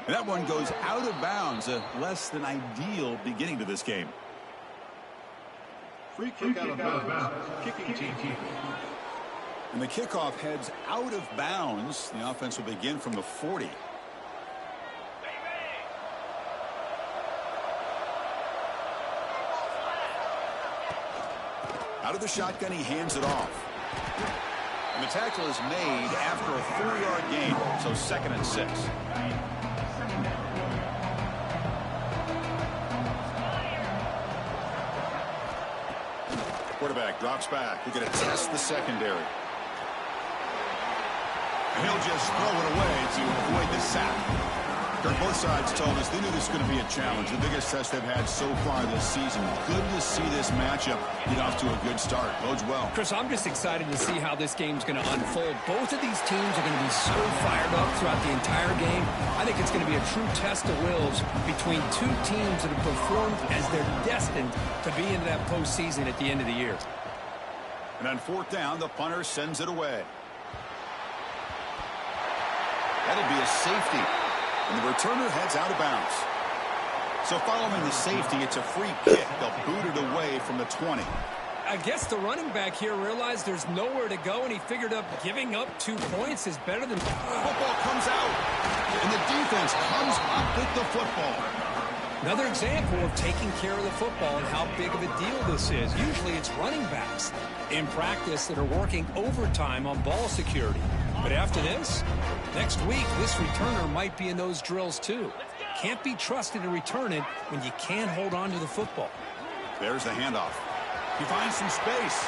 And that one goes out of bounds. A less than ideal beginning to this game. Free kick out of bounds. Kicking team. And the kickoff heads out of bounds. The offense will begin from the 40. Out of the shotgun, he hands it off. And the tackle is made after a 4-yard gain, so 2nd and 6. Quarterback drops back. We're going to test the secondary. And he'll just throw it away to avoid the sack. Both sides told us they knew this was going to be a challenge. The biggest test they've had so far this season. Good to see this matchup get off to a good start. Bodes well. Chris, I'm just excited to see how this game's going to unfold. Both of these teams are going to be so fired up throughout the entire game. I think it's going to be a true test of wills between two teams that have performed as they're destined to be into that postseason at the end of the year. And on 4th down, the punter sends it away. That'll be a safety. And the returner heads out of bounds. So following the safety, it's a free kick. They'll boot it away from the 20. I guess the running back here realized there's nowhere to go, and he figured up giving up 2 points is better than... Football comes out, and the defense comes up with the football. Another example of taking care of the football and how big of a deal this is. Usually it's running backs in practice that are working overtime on ball security. But after this, next week, this returner might be in those drills too. Can't be trusted to return it when you can't hold on to the football. There's the handoff. He finds some space.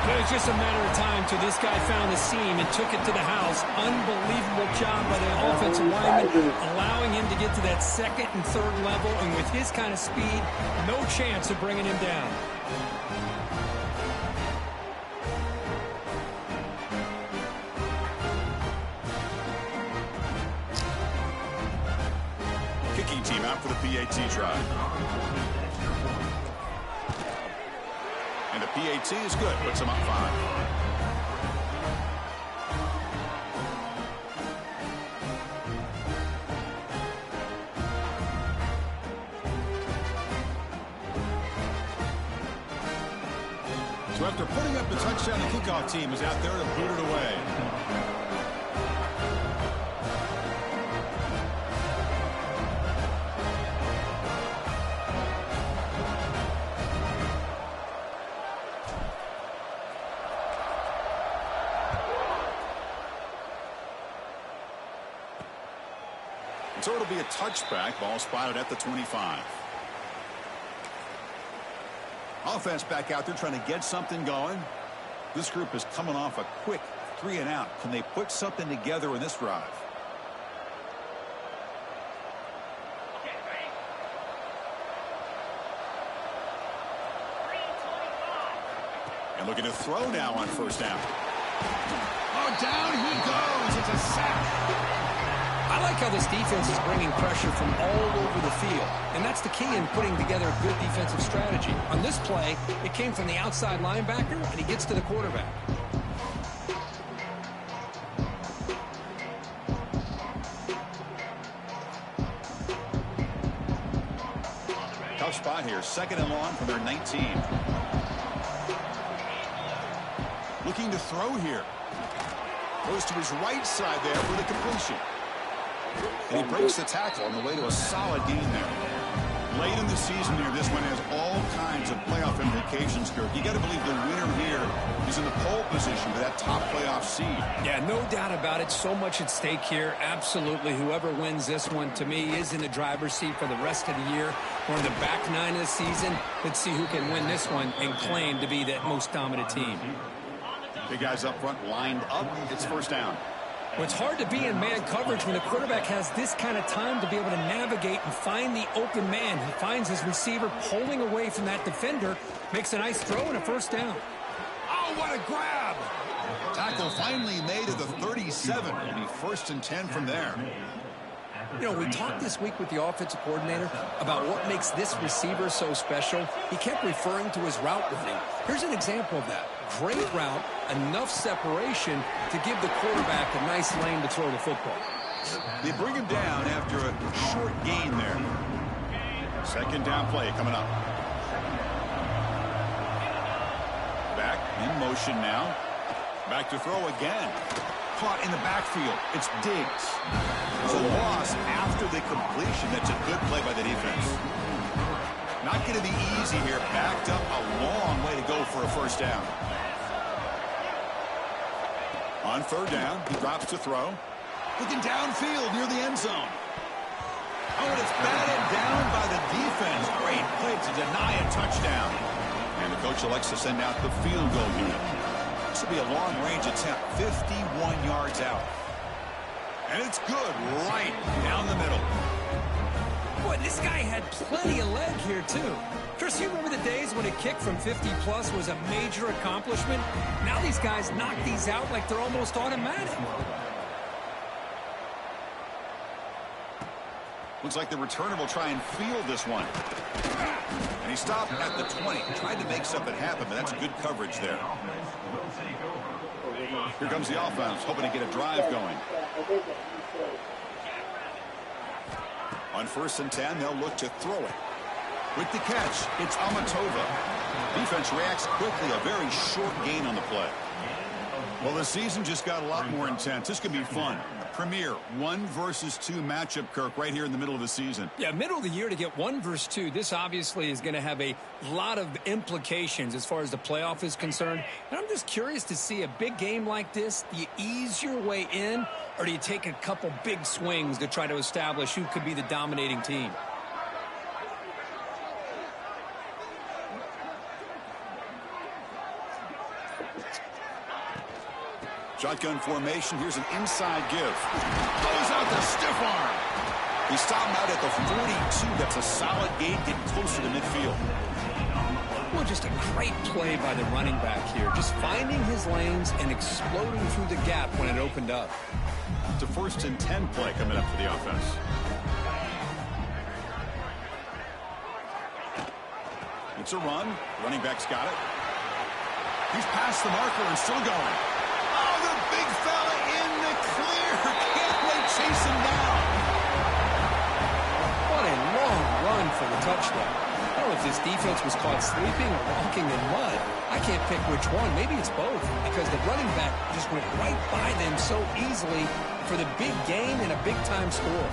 It was just a matter of time till this guy found the seam and took it to the house. Unbelievable job by the offensive lineman, allowing him to get to that 2nd and 3rd level. And with his kind of speed, no chance of bringing him down. Kicking team out for the PAT try. And the PAT is good. Puts them up 5. So after putting up the touchdown, the kickoff team is out there to boot it away. So it'll be a touchback. Ball spotted at the 25. Offense back out there trying to get something going. This group is coming off a quick 3 and out. Can they put something together in this drive? And looking to throw now on 1st down. Oh, down he goes. It's a sack. I like how this defense is bringing pressure from all over the field, and that's the key in putting together a good defensive strategy. On this play, it came from the outside linebacker, and he gets to the quarterback. Tough spot here. 2nd and long from their 19. Looking to throw here. Goes to his right side there for the completion. And he breaks the tackle on the way to a solid gain there. Late in the season here, this one has all kinds of playoff implications, Kirk. You got to believe the winner here is in the pole position for that top playoff seed. Yeah, no doubt about it. So much at stake here. Absolutely. Whoever wins this one, to me, is in the driver's seat for the rest of the year. We're in the back 9 of the season. Let's see who can win this one and claim to be that most dominant team. Big guys up front lined up. It's 1st down. Well, it's hard to be in man coverage when the quarterback has this kind of time to be able to navigate and find the open man. He finds his receiver pulling away from that defender, makes a nice throw and a 1st down. Oh, what a grab! Tackle finally made at the 37. It'll be 1st and 10 from there. You know, we talked this week with the offensive coordinator about what makes this receiver so special. He kept referring to his route running. Here's an example of that. Great route, enough separation to give the quarterback a nice lane to throw the football. They bring him down after a short gain there. Second down play coming up. Back in motion now. Back to throw again. Caught in the backfield. It's Diggs. It's a loss after the completion. That's a good play by the defense. Not going to be easy here. Backed up a long way to go for a first down. On third down, he drops to throw. Looking downfield near the end zone. Oh, and it's batted down by the defense. Great play to deny a touchdown. And the coach elects to send out the field goal unit. This will be a long-range attempt, 51 yards out. And it's good right down the middle. Boy, this guy had plenty of leg here, too. Chris, you remember the days when a kick from 50-plus was a major accomplishment? Now these guys knock these out like they're almost automatic. Looks like the returner will try and field this one. And he stopped at the 20. Tried to make something happen, but that's good coverage there. Here comes the offense, hoping to get a drive going. On 1st and 10, they'll look to throw it. With the catch, it's Amatova. Defense reacts quickly, a very short gain on the play. Well, the season just got a lot more intense. This could be fun. Premier 1 versus 2 matchup, Kirk, right here in the middle of the season. Yeah, middle of the year to get 1 versus 2. This obviously is going to have a lot of implications as far as the playoff is concerned. And I'm just curious to see a big game like this. Do you ease your way in, or do you take a couple big swings to try to establish who could be the dominating team? Shotgun formation. Here's an inside give. Goes out the stiff arm. He stopped him out at the 42. That's a solid gain, getting closer to midfield. Well, just a great play by the running back here. Just finding his lanes and exploding through the gap when it opened up. It's a 1st and 10 play coming up for the offense. It's a run. Running back's got it. He's past the marker and still going. Oh, the big fella in the clear. Can't they chase him down? What a long run for the touchdown. I don't know if this defense was caught sleeping or walking in mud. I can't pick which one. Maybe it's both, because the running back just went right by them so easily for the big gain and a big-time score.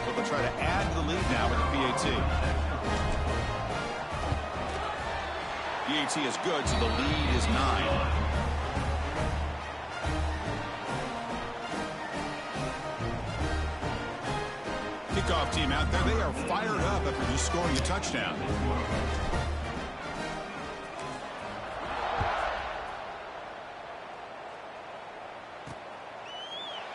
So they'll try to add to the lead now with the PAT. PAT is good, so the lead is 9. Kickoff team out there. They are fired up after just scoring a touchdown.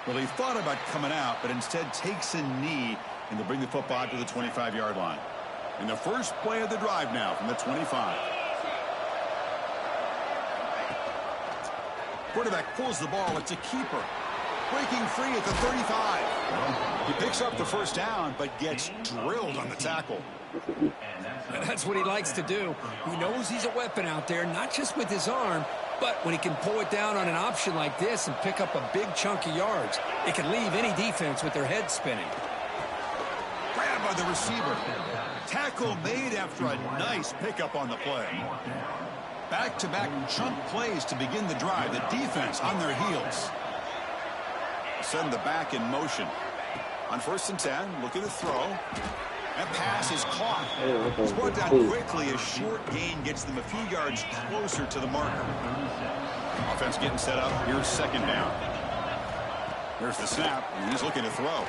Well, he thought about coming out, but instead takes a knee, and they'll bring the football to the 25-yard line. And the first play of the drive now from the 25. Quarterback pulls the ball. It's a keeper. Breaking free at the 35. He picks up the first down, but gets drilled on the tackle. That's what he likes to do. He knows he's a weapon out there, not just with his arm, but when he can pull it down on an option like this and pick up a big chunk of yards, it can leave any defense with their head spinning. Grabbed by the receiver. Tackle made after a nice pickup on the play. Back-to-back chunk plays to begin the drive. The defense on their heels. Send the back in motion. On 1st and 10, looking to throw. That pass is caught. It's brought down quickly. A short gain gets them a few yards closer to the marker. Offense getting set up. Here's 2nd down. There's the snap, and he's looking to throw.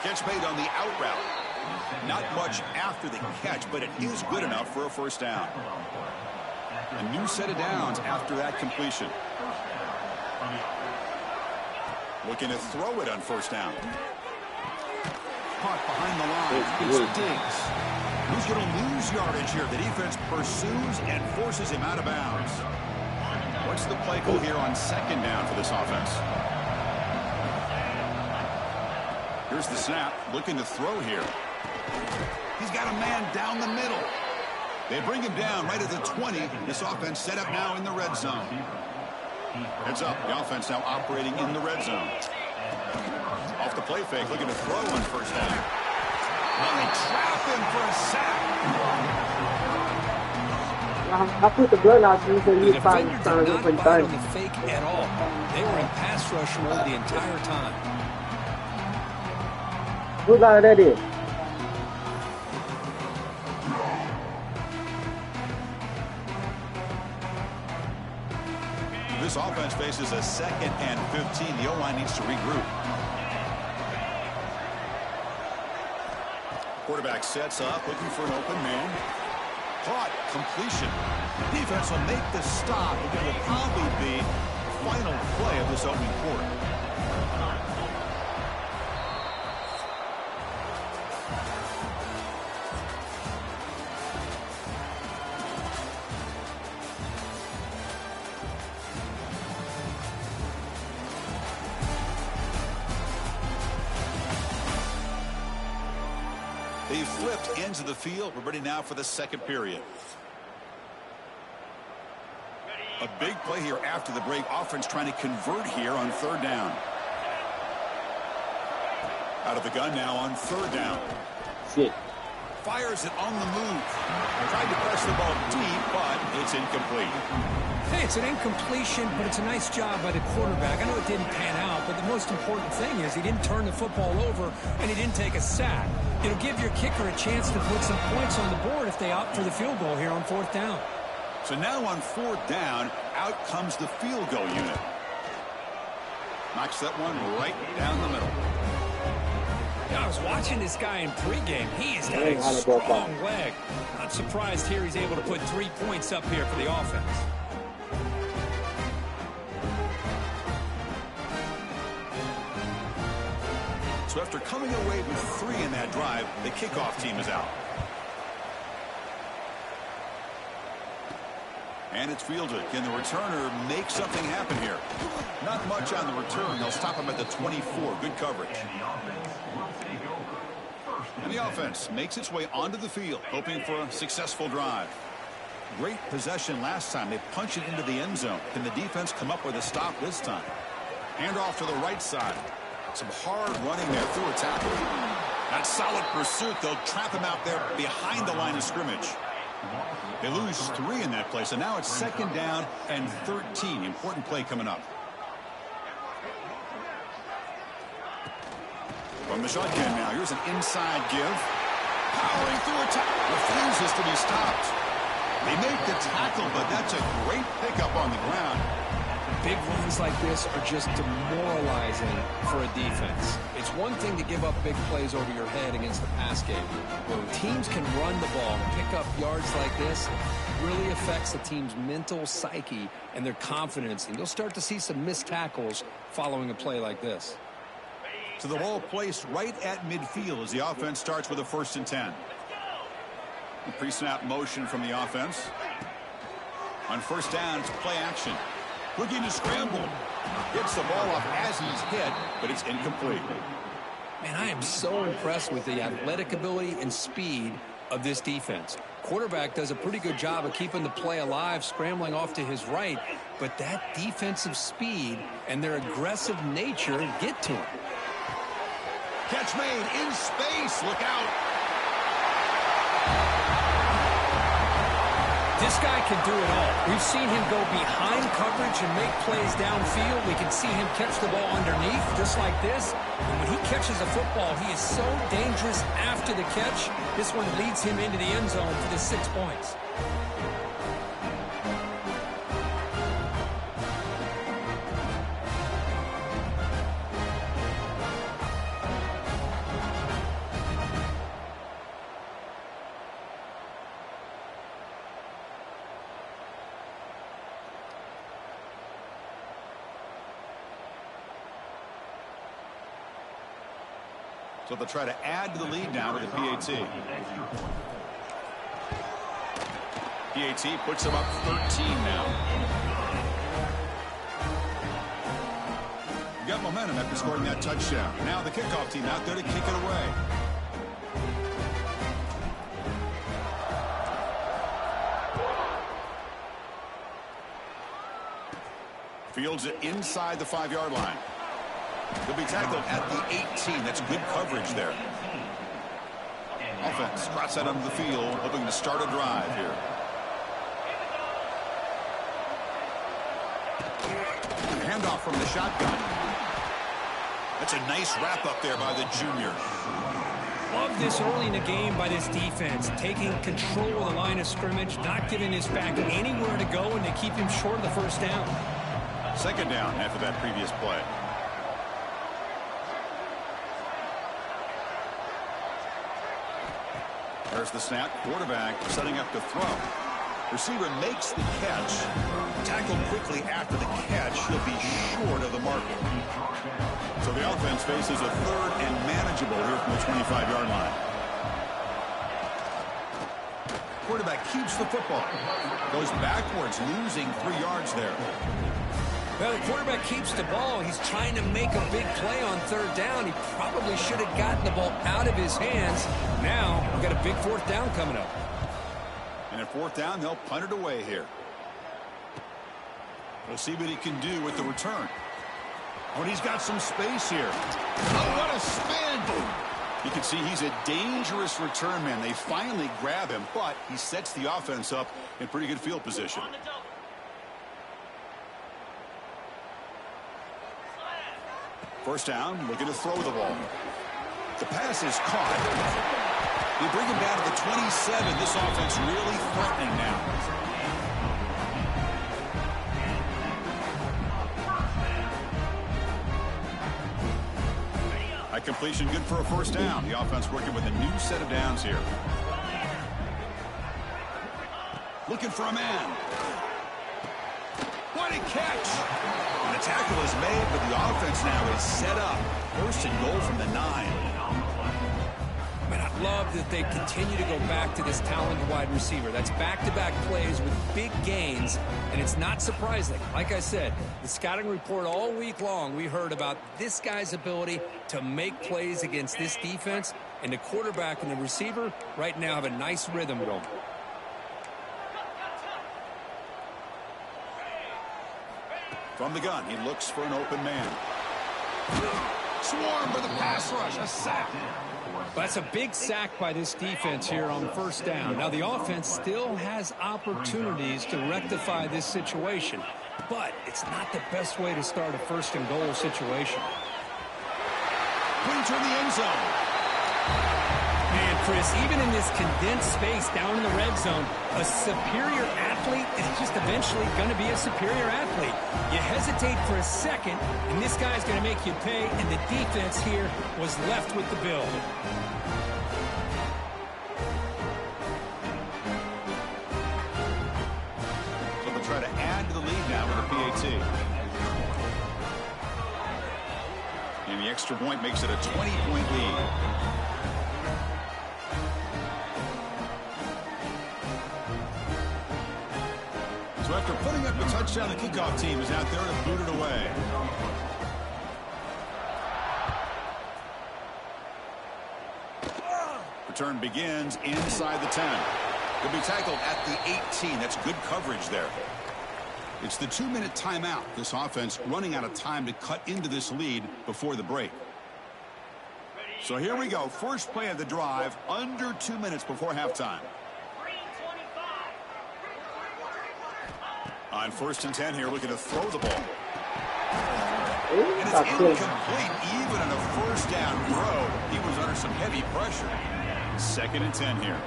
Catch made on the out route. Not much after the catch, but it is good enough for a first down. A new set of downs after that completion. Looking to throw it on 1st down. Caught behind the line. It's Diggs. Who's going to lose yardage here? The defense pursues and forces him out of bounds. What's the play call here on 2nd down for this offense? Here's the snap. Looking to throw here. He's got a man down the middle. They bring him down right at the 20. This offense set up now in the red zone. Heads up. The offense now operating in the red zone. Off the play fake, looking to throw on first down. And they trap him for a sack. I put the blood out so you can The use defender did time not bite on the fake at all. They were in pass rush mode the entire time. Who line that is? This offense faces a 2nd and 15. The O-line needs to regroup. Quarterback sets up, looking for an open man. Caught, completion. Defense will make the stop, and it will probably be the final play of this opening quarter. They flipped into the field. We're ready now for the second period. A big play here after the break. Offense trying to convert here on third down. Out of the gun now on third down. Shit. Fires it on the move. Tried to press the ball deep, but it's incomplete. Hey, it's an incompletion, but it's a nice job by the quarterback. I know it didn't pan out, but the most important thing is he didn't turn the football over and he didn't take a sack. It'll give your kicker a chance to put some points on the board if they opt for the field goal here on fourth down. So now on fourth down, out comes the field goal unit. Knocks that one right down the middle. I was watching this guy in pregame. He has got a strong leg. Not surprised here he's able to put 3 points up here for the offense. So after coming away with 3 in that drive, the kickoff team is out. And it's fielded. Can the returner make something happen here? Not much on the return. They'll stop him at the 24. Good coverage. And the offense makes its way onto the field, hoping for a successful drive. Great possession last time. They punch it into the end zone. Can the defense come up with a stop this time? Hand off to the right side. Some hard running there through a tackle. That solid pursuit. They'll trap him out there behind the line of scrimmage. They lose 3 in that play, so now it's second down and 13. Important play coming up. From the shotgun now, here's an inside give. Powering through a tackle. Refuses to be stopped. They make the tackle, but that's a great pickup on the ground. Big runs like this are just demoralizing for a defense. It's one thing to give up big plays over your head against the pass game. When teams can run the ball and pick up yards like this, it really affects the team's mental psyche and their confidence. And you'll start to see some missed tackles following a play like this. So the ball placed right at midfield as the offense starts with a 1st and 10. The pre-snap motion from the offense. On first down, it's play action. Looking to scramble. Gets the ball off as he's hit, but it's incomplete. Man, I am so impressed with the athletic ability and speed of this defense. Quarterback does a pretty good job of keeping the play alive, scrambling off to his right, but that defensive speed and their aggressive nature get to him. Catch made in space. Look out. This guy can do it all. We've seen him go behind coverage and make plays downfield. We can see him catch the ball underneath just like this. And when he catches a football, he is so dangerous after the catch. This one leads him into the end zone for the 6 points. So they'll try to add to the lead now with the PAT. PAT puts them up 13 now. Got momentum after scoring that touchdown. Now the kickoff team out there to kick it away. Fields it inside the 5-yard line. He'll be tackled at the 18. That's good coverage there. Offense trots out onto the field, hoping to start a drive here. Handoff from the shotgun. That's a nice wrap up there by the junior. Love this early in the game by this defense, taking control of the line of scrimmage, not giving his back anywhere to go, and they keep him short of the first down. Second down after that previous play. There's the snap. Quarterback setting up to throw. Receiver makes the catch. Tackled quickly after the catch. He'll be short of the marker. So the offense faces a third and manageable here from the 25-yard line. Quarterback keeps the football. Goes backwards, losing 3 yards there. Well, the quarterback keeps the ball. He's trying to make a big play on third down. He probably should have gotten the ball out of his hands. Now, we've got a big fourth down coming up. And at fourth down, they'll punt it away here. We'll see what he can do with the return. Oh, he's got some space here. Oh, what a spin! You can see he's a dangerous return man. They finally grab him, but he sets the offense up in pretty good field position. First down, looking to throw the ball. The pass is caught. They bring him down to the 27. This offense really threatening now. That completion good for a first down. The offense working with a new set of downs here. Looking for a man. What a catch! And the tackle is made, but the offense now is set up. First and goal from the 9. Man, I love that they continue to go back to this talented wide receiver. That's back-to-back plays with big gains, and it's not surprising. Like I said, the scouting report all week long, we heard about this guy's ability to make plays against this defense, and the quarterback and the receiver right now have a nice rhythm going. From the gun, he looks for an open man. Swarm for the pass rush, a sack. That's a big sack by this defense here on first down. Now, the offense still has opportunities to rectify this situation, but it's not the best way to start a first and goal situation. Brings her in the end zone. Man, Chris, even in this condensed space down in the red zone, a superior athlete is just eventually going to be a superior athlete. You hesitate for a second, and this guy's going to make you pay, and the defense here was left with the bill. So they'll try to add to the lead now with a PAT. And the extra point makes it a 20-point lead. So after putting up a touchdown, the kickoff team is out there to boot it away. Return begins inside the 10. He'll be tackled at the 18. That's good coverage there. It's the 2-minute timeout. This offense running out of time to cut into this lead before the break. So here we go. First play of the drive, under 2 minutes before halftime. On first and 10 here, looking to throw the ball. And it's incomplete. Even on a first down throw, he was under some heavy pressure. Second and 10 here.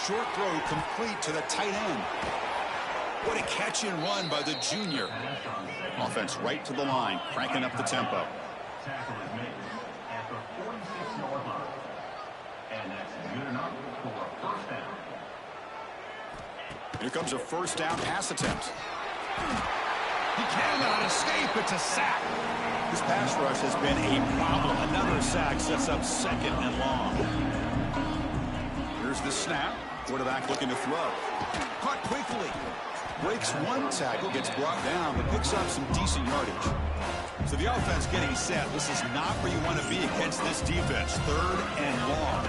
Short throw complete to the tight end. What a catch and run by the junior. Offense right to the line, cranking up the tempo. Tackle is made at the 46-yard line. And that's good enough for a first down. Here comes a first down pass attempt. He cannot escape. It's a sack. This pass rush has been a problem. Another sack sets up second and long. Here's the snap. Quarterback looking to throw. Caught quickly. Breaks one tackle, gets brought down, but picks up some decent yardage. So the offense getting set. This is not where you want to be against this defense. Third and long.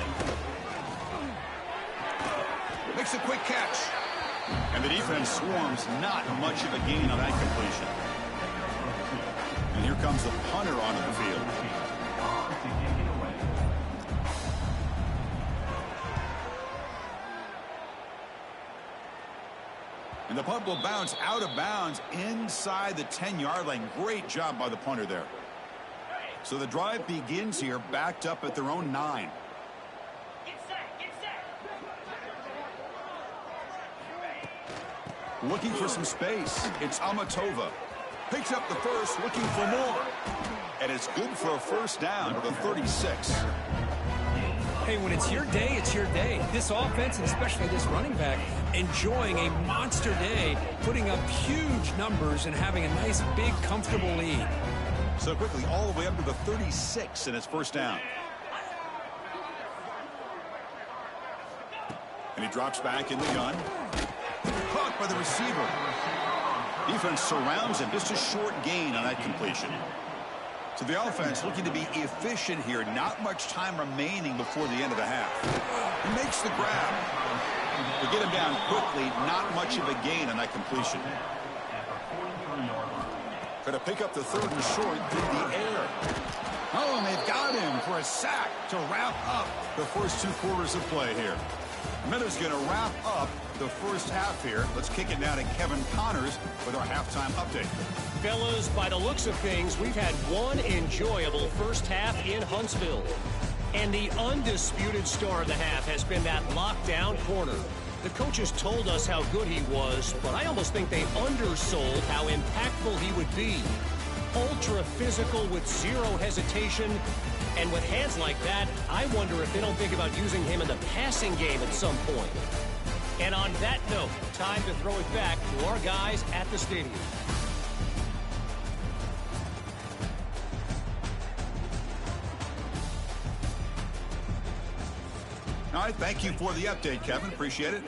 Makes a quick catch. And the defense swarms not much of a gain on that completion. And here comes the punter onto the field. And the punt will bounce out of bounds inside the 10-yard line. Great job by the punter there. So the drive begins here, backed up at their own 9. Looking for some space. It's Amatova. Picks up the first, looking for more. And it's good for a first down to the 36. Hey, when it's your day, it's your day. This offense, and especially this running back, enjoying a monster day, putting up huge numbers and having a nice, big, comfortable lead. So quickly, all the way up to the 36 in its first down. And he drops back in the gun. Caught by the receiver. Defense surrounds him. Just a short gain on that completion. So the offense looking to be efficient here. Not much time remaining before the end of the half. He makes the grab. To get him down quickly, not much of a gain on that completion. Going to pick up the third and short through the air. Oh, and they've got him for a sack to wrap up the first 2 quarters of play here. Minutes going to wrap up the first half here. Let's kick it now to Kevin Connors with our halftime update. Fellas, by the looks of things, we've had one enjoyable first half in Huntsville. And the undisputed star of the half has been that lockdown corner. The coaches told us how good he was, but I almost think they undersold how impactful he would be. Ultra physical with zero hesitation. And with hands like that, I wonder if they don't think about using him in the passing game at some point. And on that note, time to throw it back to our guys at the stadium. All right, thank you for the update, Kevin. Appreciate it.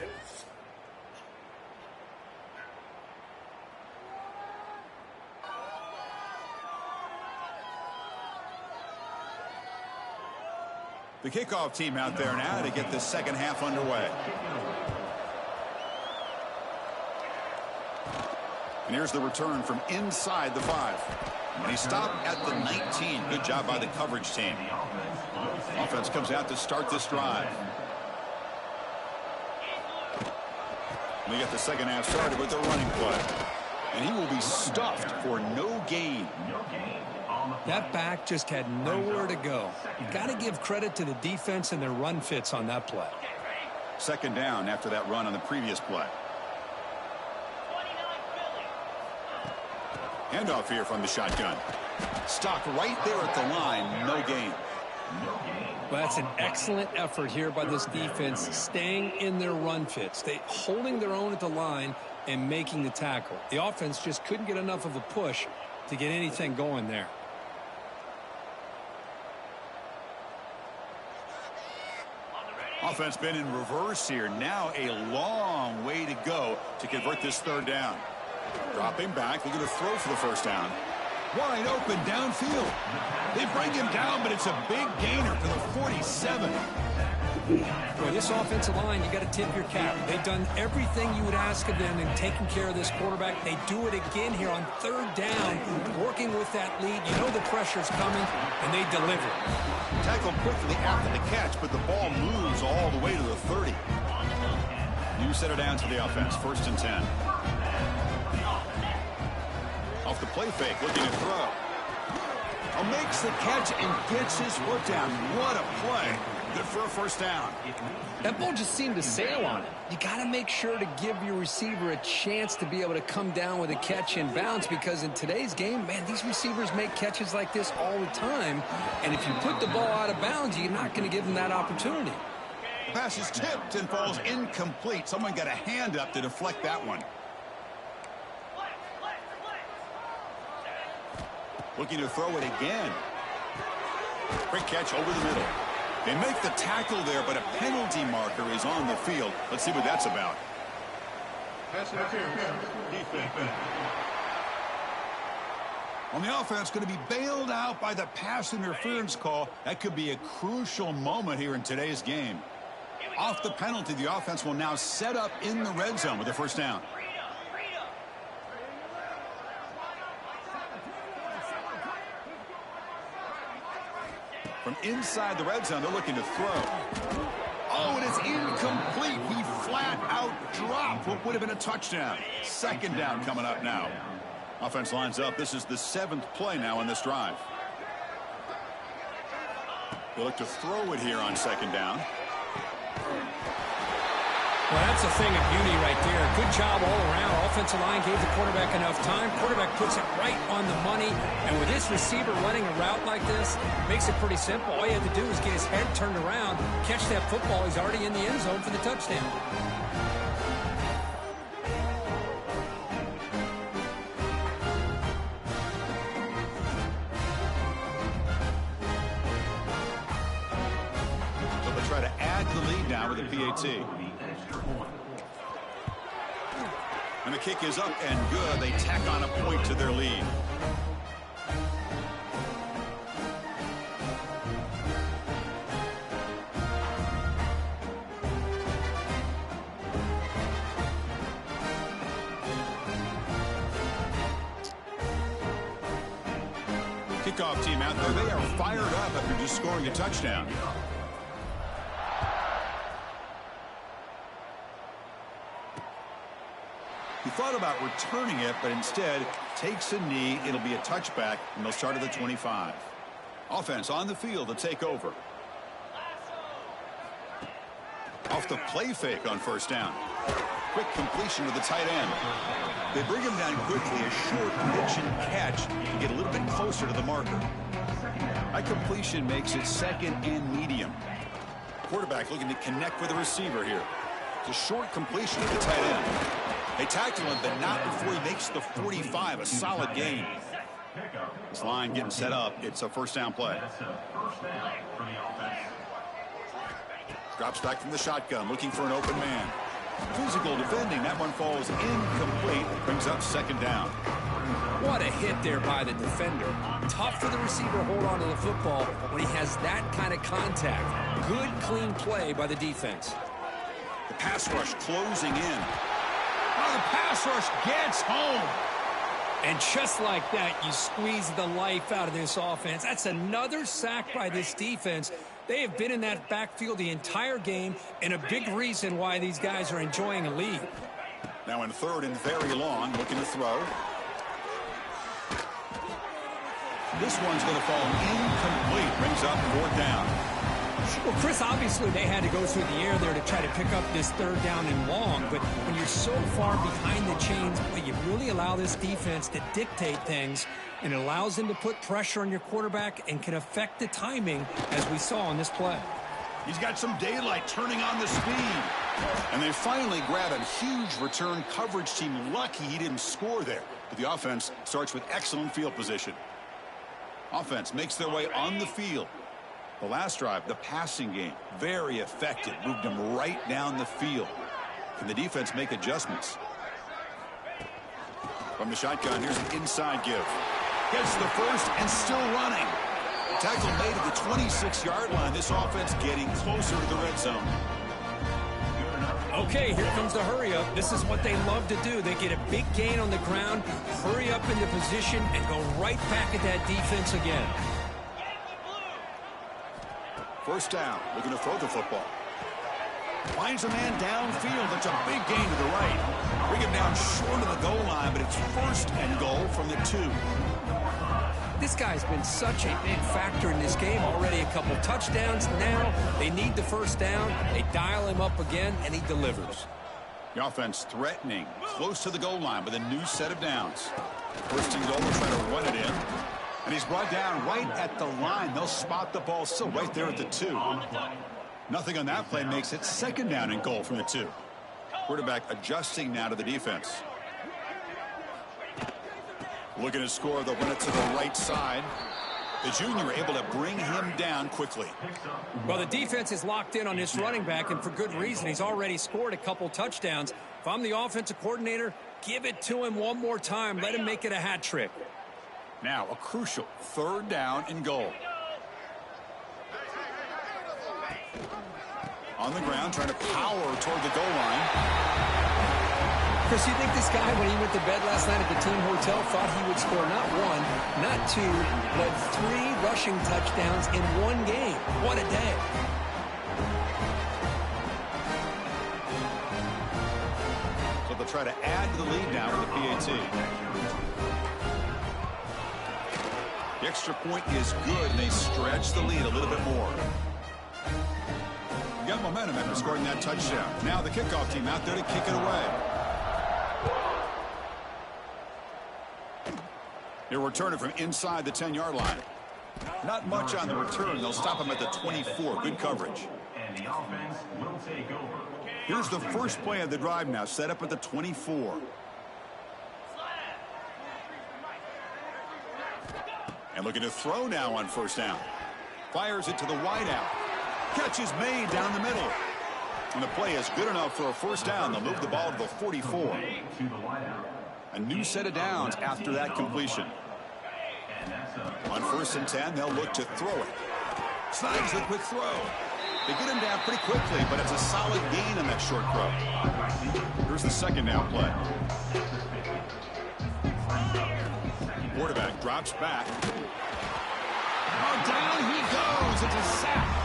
The kickoff team out there now to get the second half underway. And here's the return from inside the 5. And he stopped at the 19. Good job by the coverage team. Offense comes out to start this drive. We get the second half started with a running play. And he will be stuffed for no gain. That back just had nowhere to go. You got to give credit to the defense and their run fits on that play. Second down after that run on the previous play. Handoff here from the shotgun. Stopped right there at the line. No gain. Well, that's an excellent effort here by this defense, staying in their run fits. They holding their own at the line and making the tackle. The offense just couldn't get enough of a push to get anything going there. Offense been in reverse here. Now a long way to go to convert this third down. Dropping back. They're going to throw for the first down. Wide open downfield. They bring him down, but it's a big gainer to the 47. Boy, this offensive line, you got to tip your cap. They've done everything you would ask of them in taking care of this quarterback. They do it again here on third down, working with that lead. You know the pressure's coming, and they deliver. Tackled quickly after the catch, but the ball moves all the way to the 30. You set it down to the offense. First and 10. Off the play fake, looking to throw. Makes the catch and gets his foot down. What a play. Good for a first down. That ball just seemed to sail on it. You got to make sure to give your receiver a chance to be able to come down with a catch and bounce, because in today's game, man, these receivers make catches like this all the time. And if you put the ball out of bounds, you're not going to give them that opportunity. The pass is tipped and falls incomplete. Someone got a hand up to deflect that one. Looking to throw it again. Quick catch over the middle. They make the tackle there, but a penalty marker is on the field. Let's see what that's about. On the offense, going to be bailed out by the pass interference call. That could be a crucial moment here in today's game. Off the penalty, the offense will now set up in the red zone with a first down. From inside the red zone, they're looking to throw. Oh, it is incomplete. He flat out dropped what would have been a touchdown. Second down coming up now. Offense lines up. This is the 7th play now in this drive. They look to throw it here on second down. Well, that's a thing of beauty right there. Good job all around. Offensive line gave the quarterback enough time. Quarterback puts it right on the money. And with this receiver running a route like this, makes it pretty simple. All you have to do is get his head turned around, catch that football. He's already in the end zone for the touchdown. So they try to add the lead now with a PAT. And the kick is up and good. They tack on a point to their lead. Kickoff team out there. They are fired up after just scoring a touchdown. He thought about returning it, but instead takes a knee. It'll be a touchback, and they'll start at the 25. Offense on the field to take over. Off the play fake on first down. Quick completion to the tight end. They bring him down quickly, a short pitch and catch to get a little bit closer to the marker. That completion makes it second and medium. Quarterback looking to connect with the receiver here. It's a short completion to the tight end. They tackle him, but not before he makes the 45. A solid gain. This line getting set up. It's a first down play. Drops back from the shotgun, looking for an open man. Physical defending. That one falls incomplete. Brings up second down. What a hit there by the defender. Tough for the receiver to hold on to the football when he has that kind of contact. Good, clean play by the defense. The pass rush closing in. Oh, the pass rush gets home. And just like that, you squeeze the life out of this offense. That's another sack by this defense. They have been in that backfield the entire game, and a big reason why these guys are enjoying a lead. Now in third and very long, looking to throw. This one's going to fall incomplete. Brings up fourth down. Well, Chris, obviously they had to go through the air there to try to pick up this third down and long, but when you're so far behind the chains, you really allow this defense to dictate things, and it allows them to put pressure on your quarterback and can affect the timing, as we saw on this play. He's got some daylight turning on the speed. And they finally grab a huge return coverage team. Lucky he didn't score there, but the offense starts with excellent field position. Offense makes their way on the field. The last drive, the passing game, very effective. Moved them right down the field. Can the defense make adjustments? From the shotgun, here's an inside give. Gets the first and still running. Tackle made at the 26-yard line. This offense getting closer to the red zone. Okay, here comes the hurry up. This is what they love to do. They get a big gain on the ground, hurry up into position, and go right back at that defense again. First down, looking to throw the football. Finds a man downfield. That's a big gain to the right. Bring him down short of the goal line, but it's first and goal from the 2. This guy's been such a big factor in this game. Already a couple touchdowns. Now they need the first down. They dial him up again, and he delivers. The offense threatening, close to the goal line with a new set of downs. First and goal, they'll try to run it in. And he's brought down right at the line. They'll spot the ball still right there at the 2. Nothing on that play makes it second down and goal from the 2. Quarterback adjusting now to the defense. Looking to score, they'll run it to the right side. The junior able to bring him down quickly. Well, the defense is locked in on this running back, and for good reason. He's already scored a couple touchdowns. If I'm the offensive coordinator, give it to him one more time. Let him make it a hat trick. Now a crucial third down and goal. On the ground, trying to power toward the goal line. Chris, you think this guy, when he went to bed last night at the team hotel, thought he would score not one, not two, but 3 rushing touchdowns in one game? What a day. So they'll try to add to the lead now with the PAT. The extra point is good, and they stretch the lead a little bit more. You got momentum after scoring that touchdown. Now the kickoff team out there to kick it away. He'll return it from inside the 10-yard line. Not much on the return. They'll stop him at the 24. Good coverage. And the offense will take over. Here's the first play of the drive now, set up at the 24. And looking to throw now on first down. Fires it to the wideout. Catch is made down the middle. And the play is good enough for a first down. They'll move the ball to the 44. A new set of downs after that completion. On 1st and 10, they'll look to throw it. Slides the quick throw. They get him down pretty quickly, but it's a solid gain on that short throw. Here's the second down play. Quarterback drops back. Oh, down he goes. It's a sack.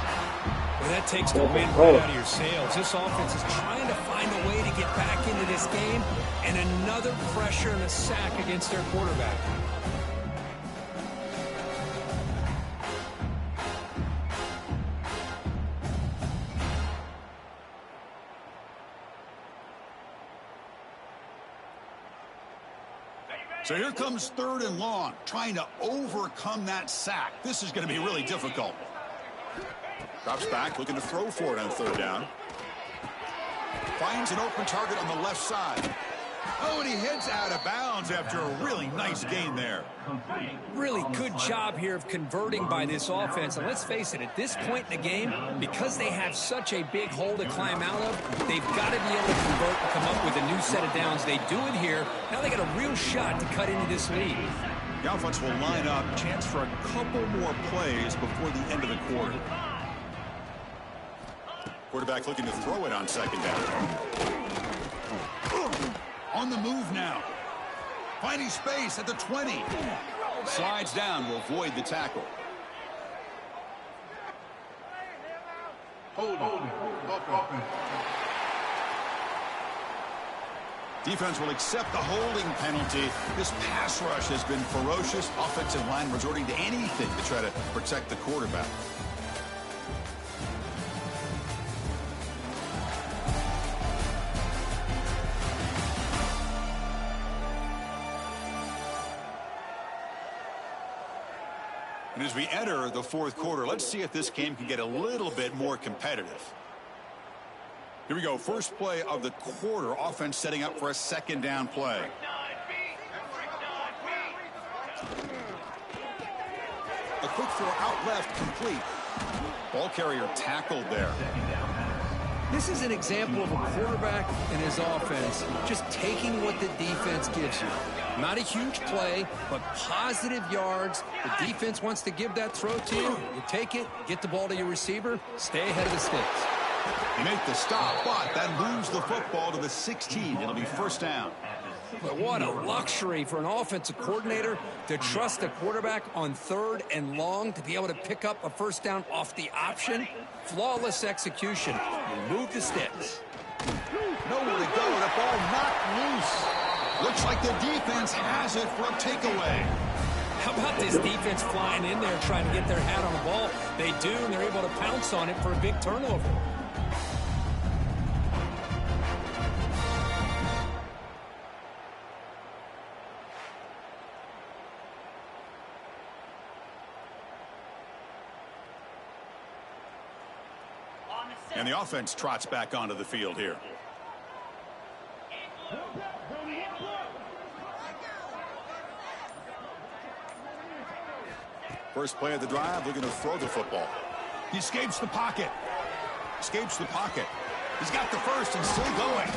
Well, that takes the wind right out of your sails. This offense is trying to find a way to get back into this game, and another pressure and a sack against their quarterback. So here comes 3rd and long, trying to overcome that sack. This is going to be really difficult. Drops back, looking to throw for it on 3rd down. Finds an open target on the left side. Oh, and he heads out of bounds after a really nice gain there. Really good job here of converting by this offense. And let's face it, at this point in the game, because they have such a big hole to climb out of, they've got to be able to convert and come up with a new set of downs. They do it here. Now they got a real shot to cut into this lead. The offense will line up, chance for a couple more plays before the end of the quarter. Quarterback looking to throw it on 2nd down. On the move now. Finding space at the 20. Slides down, will avoid the tackle. Defense will accept the holding penalty. This pass rush has been ferocious. Offensive line resorting to anything to try to protect the quarterback. And as we enter the 4th quarter, let's see if this game can get a little bit more competitive. Here we go. First play of the quarter. Offense setting up for a 2nd down play. A quick throw out left, complete. Ball carrier tackled there. This is an example of a quarterback and his offense just taking what the defense gives you. Not a huge play, but positive yards. The defense wants to give that throw to you. You take it, get the ball to your receiver, stay ahead of the sticks. They make the stop, but that moves the football to the 16. It'll be first down. But what a luxury for an offensive coordinator to trust a quarterback on 3rd and long to be able to pick up a first down off the option. Flawless execution. You move the sticks. Nowhere to go. The ball knocked loose. Looks like the defense has it for a takeaway. How about this defense flying in there trying to get their hat on the ball? They do, and they're able to pounce on it for a big turnover. And the offense trots back onto the field here. First play of the drive, looking to throw the football. He escapes the pocket. Escapes the pocket. He's got the first and still going.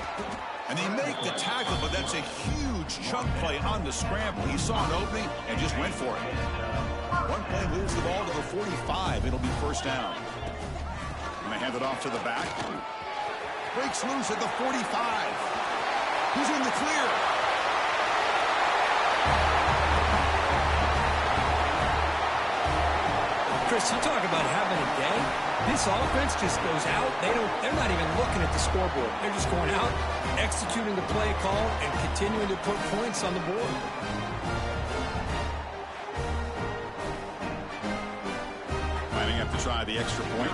And they make the tackle, but that's a huge chunk play on the scramble. He saw an opening and just went for it. One play moves the ball to the 45. It'll be first down. And they have Hand it off to the back. Breaks loose at the 45. Who's in the clear? Chris, you talk about having a day. This offense just goes out. They're not even looking at the scoreboard. They're just going out, executing the play call, and continuing to put points on the board. Lining up to try the extra point.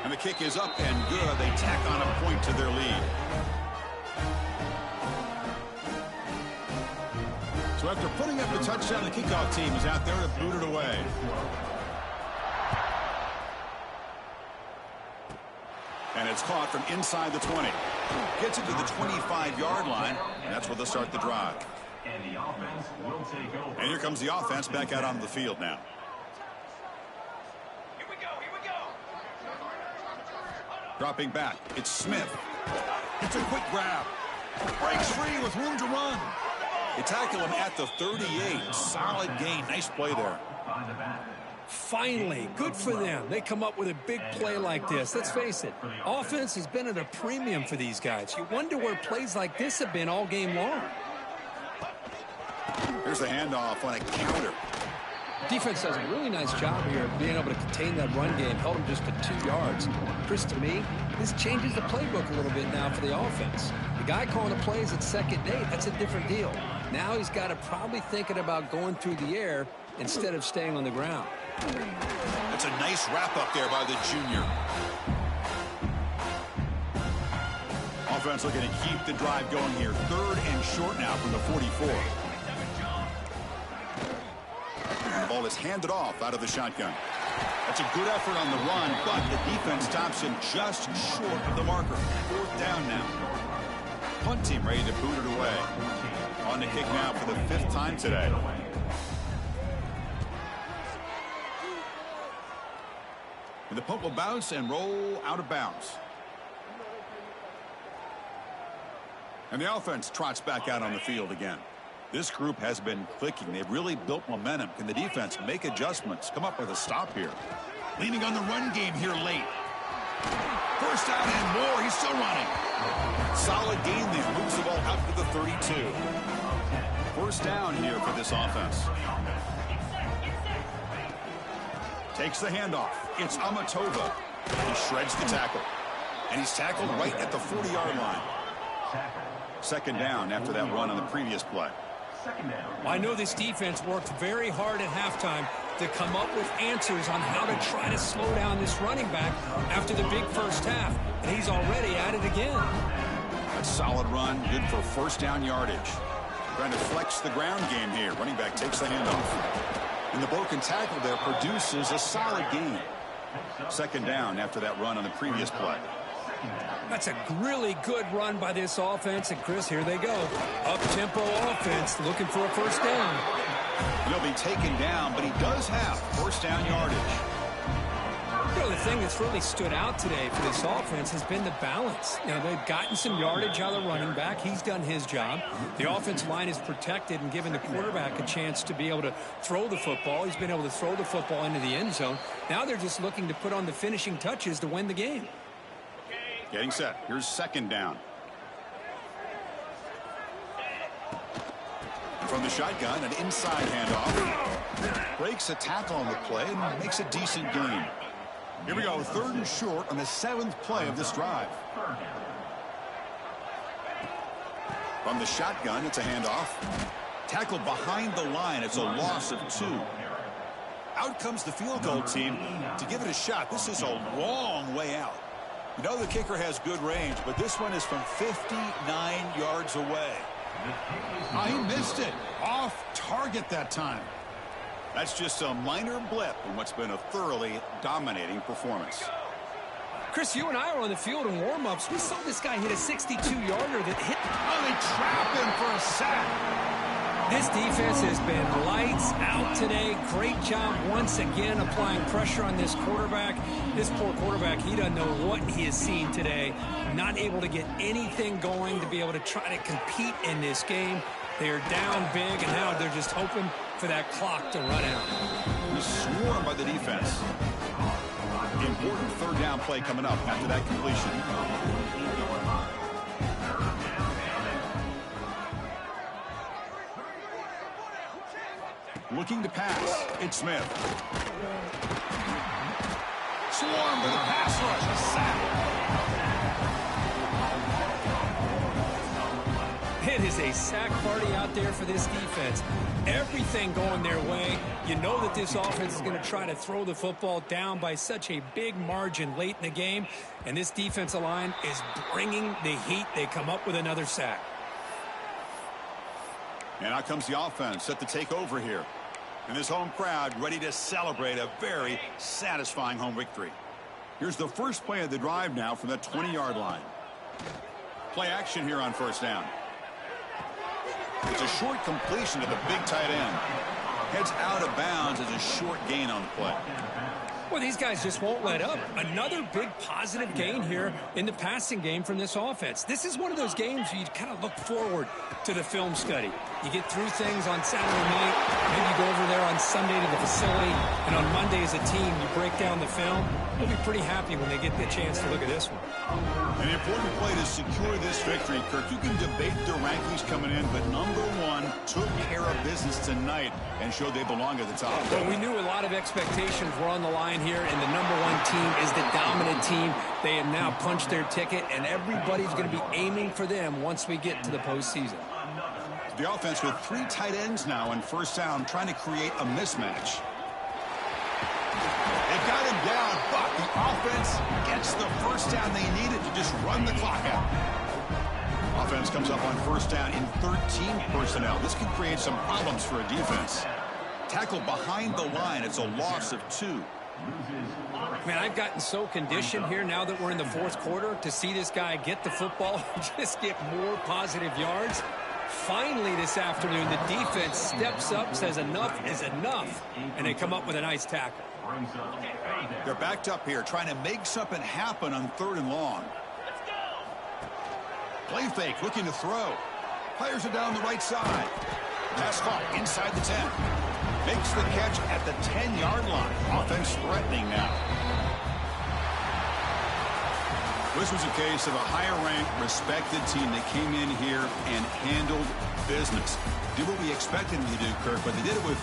And the kick is up and good. They tack on a point to their lead. So after putting up the touchdown, the kickoff team is out there to boot it away. And it's caught from inside the 20. Gets it to the 25-yard line, and that's where they'll start the drive. And the offense will take over. And here comes the offense back out on the field now. Here we go. Dropping back, it's Smith. It's a quick grab. Breaks free with room to run. They tackle him at the 38. Solid gain. Nice play there. Finally, good for them. They come up with a big play like this. Let's face it, offense has been at a premium for these guys. You wonder where plays like this have been all game long. Here's the handoff on a counter. Defense does a really nice job here of being able to contain that run game. Held them just to 2 yards. Chris, to me, this changes the playbook a little bit now for the offense. The guy calling the plays at 2nd and 8, that's a different deal. Now he's got to probably thinking about going through the air instead of staying on the ground. That's a nice wrap up there by the junior. Offense looking to keep the drive going here. 3rd and short now from the 44. The ball is handed off out of the shotgun. That's a good effort on the run, but the defense stops him just short of the marker. 4th down now. Punt team ready to boot it away. On the kick now for the 5th time today. And the punt will bounce and roll out of bounds. And the offense trots back out on the field again. This group has been clicking. They've really built momentum. Can the defense make adjustments? Come up with a stop here. Leaning on the run game here late. 1st down and more. He's still running. Solid gain there. Moves the ball out to the 32. 1st down here for this offense. Takes the handoff. It's Amatova. He shreds the tackle. And he's tackled right at the 40-yard line. 2nd down after that run on the previous play. I know this defense worked very hard at halftime to come up with answers on how to try to slow down this running back after the big 1st half. And he's already at it again. A solid run, good for 1st down yardage. Trying to flex the ground game here. Running back takes the handoff. And the broken tackle there produces a solid gain. 2nd down after that run on the previous play. That's a really good run by this offense. And, Chris, here they go. Up-tempo offense looking for a 1st down. He'll be taken down, but he does have 1st down yardage. You know, the thing that's really stood out today for this offense has been the balance. You know, they've gotten some yardage out of the running back. He's done his job. The offensive line is protected and given the quarterback a chance to be able to throw the football. He's been able to throw the football into the end zone. Now they're just looking to put on the finishing touches to win the game. Getting set. Here's 2nd down. From the shotgun, an inside handoff. Breaks a tackle on the play and makes a decent gain. Here we go, 3rd and short on the 7th play of this drive. From the shotgun, it's a handoff. Tackled behind the line. It's a loss of 2. Out comes the field goal team to give it a shot. This is a long way out. You know the kicker has good range, but this one is from 59 yards away. He missed it. Off target that time. That's just a minor blip in what's been a thoroughly dominating performance. Chris, you and I were on the field in warm-ups. We saw this guy hit a 62-yarder that hit. Oh, they trap him for a sack. This defense has been lights out today. Great job once again applying pressure on this quarterback. This poor quarterback, he doesn't know what he has seen today. Not able to get anything going to be able to try to compete in this game. They're down big, and now they're just hoping for that clock to run out. He's swarmed by the defense. down play coming up after that completion. Looking to pass. It's Smith. Swarm with a pass rush. A sack. It is a sack party out there for this defense. Everything going their way. You know that this offense is going to try to throw the football down by such a big margin late in the game. And this defensive line is bringing the heat. They come up with another sack. And out comes the offense set to take over here. And this home crowd ready to celebrate a very satisfying home victory. Here's the first play of the drive now from the 20-yard line. Play action here on first down. It's a short completion to the big tight end. Heads out of bounds as a short gain on the play. Well, these guys just won't let up. Another big positive gain here in the passing game from this offense. This is one of those games where you kind of look forward to the film study. You get through things on Saturday night, maybe you go over there on Sunday to the facility, and on Monday as a team you break down the film. They'll be pretty happy when they get the chance to look at this one. An important play to secure this victory, Kirk. You can debate their rankings coming in, but number one took care of business tonight and showed they belong at the top. Well, we knew a lot of expectations were on the line here, and the number one team is the dominant team. They have now punched their ticket, and everybody's going to be aiming for them once we get to the postseason. The offense with 3 tight ends now on first down, trying to create a mismatch. They got him down, but the offense gets the first down they needed to just run the clock out. Offense comes up on first down in 13 personnel. This could create some problems for a defense. Tackle behind the line. It's a loss of 2. Man, I've gotten so conditioned here now that we're in the fourth quarter to see this guy get the football and just get more positive yards. Finally this afternoon, the defense steps up, says enough is enough, and they come up with a nice tackle. They're backed up here, trying to make something happen on 3rd and long. Play fake, looking to throw. Fires it down the right side. Pass caught inside the 10. Makes the catch at the 10-yard line. Offense threatening now. This was a case of a higher-ranked, respected team that came in here and handled business. Did what we expected them to do, Kirk, but they did it with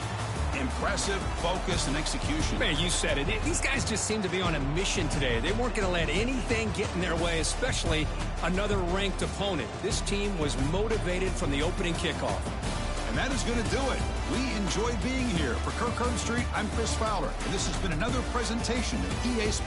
impressive focus and execution. Man, you said it. These guys just seem to be on a mission today. They weren't going to let anything get in their way, especially another ranked opponent. This team was motivated from the opening kickoff. And that is going to do it. We enjoyed being here. For Kirk Street, I'm Chris Fowler, and this has been another presentation of EA Sports.